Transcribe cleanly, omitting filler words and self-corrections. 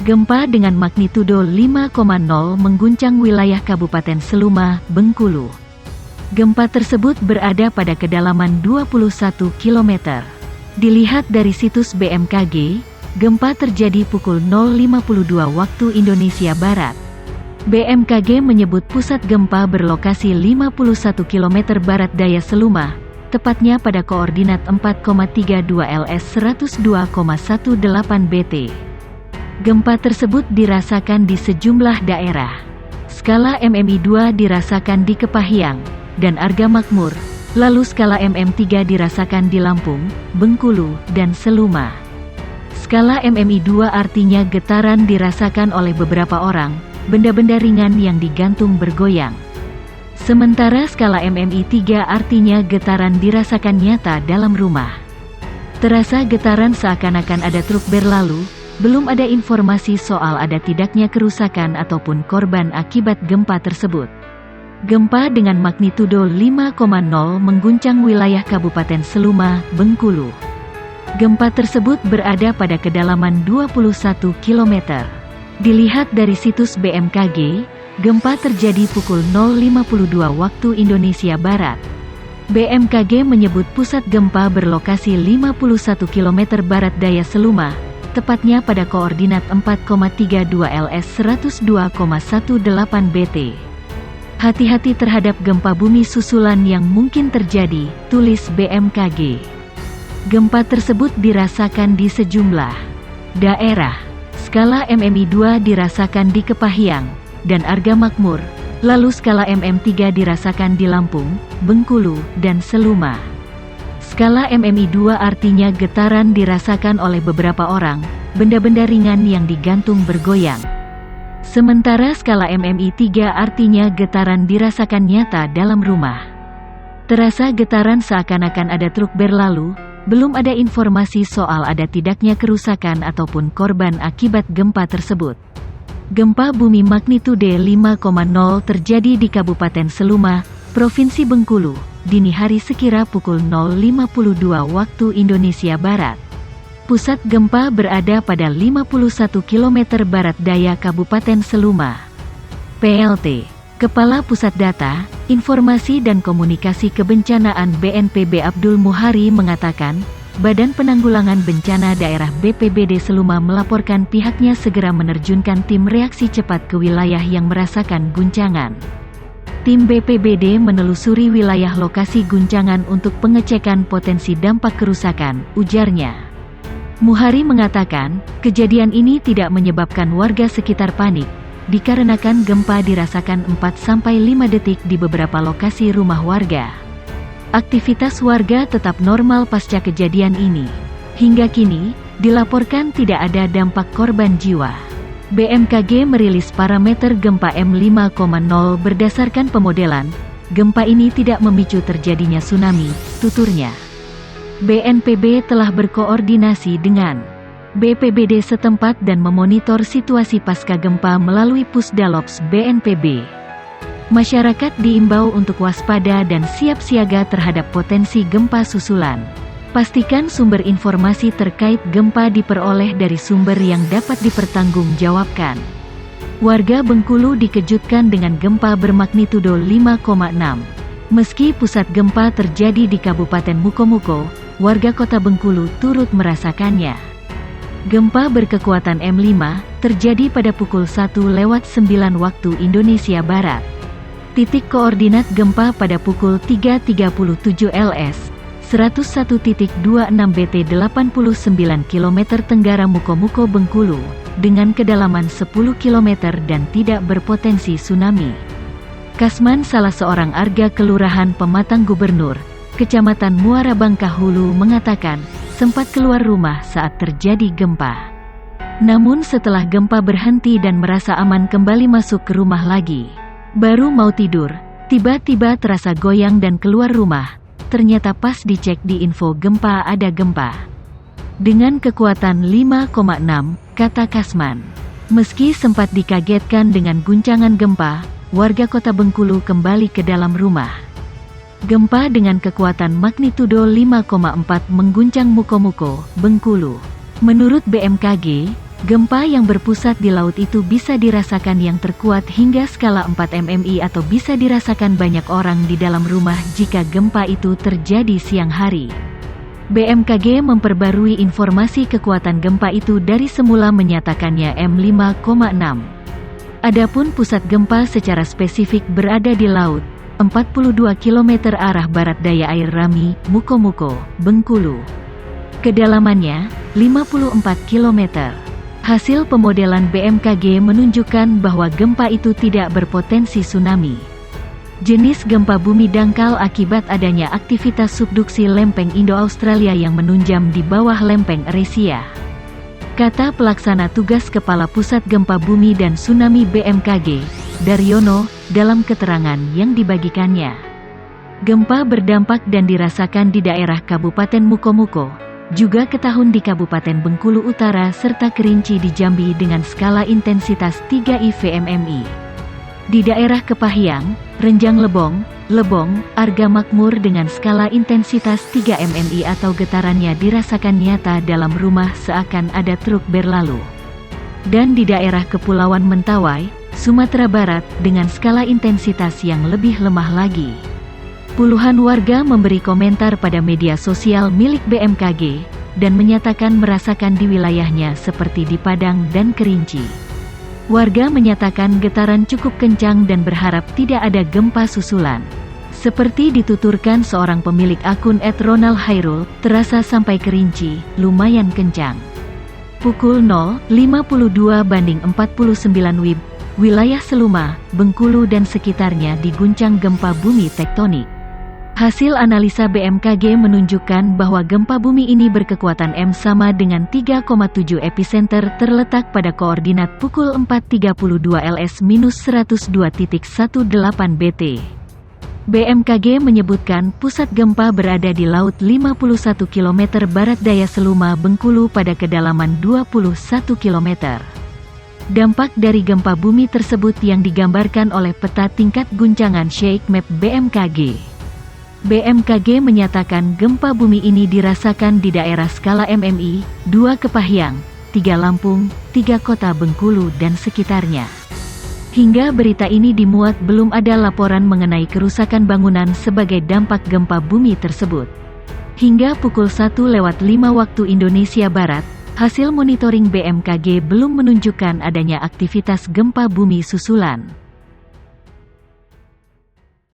Gempa dengan magnitudo 5,0 mengguncang wilayah Kabupaten Seluma, Bengkulu. Gempa tersebut berada pada kedalaman 21 km. Dilihat dari situs BMKG, gempa terjadi pukul 0.52 waktu Indonesia Barat. BMKG menyebut pusat gempa berlokasi 51 km barat daya Seluma, tepatnya pada koordinat 4,32 LS 102,18 BT. Gempa tersebut dirasakan di sejumlah daerah. Skala MMI 2 dirasakan di Kepahyang dan Argamakmur, lalu skala MM3 dirasakan di Lampung, Bengkulu, dan Seluma. Skala MMI 2 artinya getaran dirasakan oleh beberapa orang, benda-benda ringan yang digantung bergoyang. Sementara skala MMI 3 artinya getaran dirasakan nyata dalam rumah. Terasa getaran seakan-akan ada truk berlalu. Belum ada informasi soal ada tidaknya kerusakan ataupun korban akibat gempa tersebut. Gempa dengan magnitudo 5,0 mengguncang wilayah Kabupaten Seluma, Bengkulu. Gempa tersebut berada pada kedalaman 21 km. Dilihat dari situs BMKG, gempa terjadi pukul 0.52 waktu Indonesia Barat. BMKG menyebut pusat gempa berlokasi 51 km barat daya Seluma, tepatnya pada koordinat 4,32 LS 102,18 BT. Hati-hati terhadap gempa bumi susulan yang mungkin terjadi, tulis BMKG. Gempa tersebut dirasakan di sejumlah daerah. Skala MMI 2 dirasakan di Kepahyang dan Argamakmur, lalu skala MM3 dirasakan di Lampung, Bengkulu, dan Seluma. Skala MMI 2 artinya getaran dirasakan oleh beberapa orang, benda-benda ringan yang digantung bergoyang. Sementara skala MMI 3 artinya getaran dirasakan nyata dalam rumah. Terasa getaran seakan-akan ada truk berlalu. Belum ada informasi soal ada tidaknya kerusakan ataupun korban akibat gempa tersebut. Gempa bumi magnitudo 5,0 terjadi di Kabupaten Seluma, Provinsi Bengkulu, dini hari sekira pukul 0.52 waktu Indonesia Barat. Pusat gempa berada pada 51 km barat daya Kabupaten Seluma. PLT, Kepala Pusat Data, Informasi dan Komunikasi Kebencanaan BNPB Abdul Muhari mengatakan, Badan Penanggulangan Bencana Daerah BPBD Seluma melaporkan pihaknya segera menerjunkan tim reaksi cepat ke wilayah yang merasakan guncangan. Tim BPBD menelusuri wilayah lokasi guncangan untuk pengecekan potensi dampak kerusakan, ujarnya. Muhari mengatakan, kejadian ini tidak menyebabkan warga sekitar panik, dikarenakan gempa dirasakan 4-5 detik di beberapa lokasi rumah warga. Aktivitas warga tetap normal pasca kejadian ini. Hingga kini, dilaporkan tidak ada dampak korban jiwa. BMKG merilis parameter gempa M5,0 berdasarkan pemodelan, gempa ini tidak memicu terjadinya tsunami, tuturnya. BNPB telah berkoordinasi dengan BPBD setempat dan memonitor situasi pasca gempa melalui Pusdalops BNPB. Masyarakat diimbau untuk waspada dan siap siaga terhadap potensi gempa susulan. Pastikan sumber informasi terkait gempa diperoleh dari sumber yang dapat dipertanggungjawabkan. Warga Bengkulu dikejutkan dengan gempa bermagnitudo 5,6. Meski pusat gempa terjadi di Kabupaten Mukomuko, warga kota Bengkulu turut merasakannya. Gempa berkekuatan M5 terjadi pada pukul 1:09 waktu Indonesia Barat. Titik koordinat gempa pada pukul 3.37 LS 101.26 BT 89 km Tenggara Mukomuko Bengkulu, dengan kedalaman 10 km dan tidak berpotensi tsunami. Kasman salah seorang arga Kelurahan Pematang Gubernur, Kecamatan Muara Bangka Hulu mengatakan, sempat keluar rumah saat terjadi gempa. Namun setelah gempa berhenti dan merasa aman kembali masuk ke rumah lagi. Baru mau tidur, tiba-tiba terasa goyang dan keluar rumah. Ternyata pas dicek di info gempa ada gempa. Dengan kekuatan 5,6, kata Kasman. Meski sempat dikagetkan dengan guncangan gempa, warga kota Bengkulu kembali ke dalam rumah. Gempa dengan kekuatan magnitudo 5,4 mengguncang Mukomuko, Bengkulu. Menurut BMKG, Gempa yang berpusat di laut itu bisa dirasakan yang terkuat hingga skala 4 mmi atau bisa dirasakan banyak orang di dalam rumah jika gempa itu terjadi siang hari. BMKG memperbarui informasi kekuatan gempa itu dari semula menyatakannya M5,6. Adapun pusat gempa secara spesifik berada di laut, 42 km arah barat daya air Rami, Mukomuko, Bengkulu. Kedalamannya, 54 km. Hasil pemodelan BMKG menunjukkan bahwa gempa itu tidak berpotensi tsunami. Jenis gempa bumi dangkal akibat adanya aktivitas subduksi lempeng Indo-Australia yang menunjam di bawah lempeng Eurasia. Kata pelaksana tugas Kepala Pusat Gempa Bumi dan Tsunami BMKG, Daryono, dalam keterangan yang dibagikannya. Gempa berdampak dan dirasakan di daerah Kabupaten Mukomuko, juga Ketahun di Kabupaten Bengkulu Utara serta Kerinci di Jambi dengan skala intensitas 3 IVMMI. Di daerah Kepahyang, Renjang Lebong, Arga Makmur dengan skala intensitas 3 mmi atau getarannya dirasakan nyata dalam rumah seakan ada truk berlalu. Dan di daerah Kepulauan Mentawai, Sumatera Barat dengan skala intensitas yang lebih lemah lagi. Puluhan warga memberi komentar pada media sosial milik BMKG, dan menyatakan merasakan di wilayahnya seperti di Padang dan Kerinci. Warga menyatakan getaran cukup kencang dan berharap tidak ada gempa susulan. Seperti dituturkan seorang pemilik akun @Ronald Hairul, terasa sampai Kerinci, lumayan kencang. Pukul 0.52:49 WIB, wilayah Seluma, Bengkulu dan sekitarnya diguncang gempa bumi tektonik. Hasil analisa BMKG menunjukkan bahwa gempa bumi ini berkekuatan M sama dengan 3,7 epicenter terletak pada koordinat pukul 4.32 LS-102.18 BT. BMKG menyebutkan pusat gempa berada di laut 51 km barat daya Seluma Bengkulu pada kedalaman 21 km. Dampak dari gempa bumi tersebut yang digambarkan oleh peta tingkat guncangan Shake Map BMKG. BMKG menyatakan gempa bumi ini dirasakan di daerah skala MMI, 2 Kepahyang, 3 Lampung, 3 Kota Bengkulu dan sekitarnya. Hingga berita ini dimuat belum ada laporan mengenai kerusakan bangunan sebagai dampak gempa bumi tersebut. Hingga pukul 1:05 waktu Indonesia Barat, hasil monitoring BMKG belum menunjukkan adanya aktivitas gempa bumi susulan.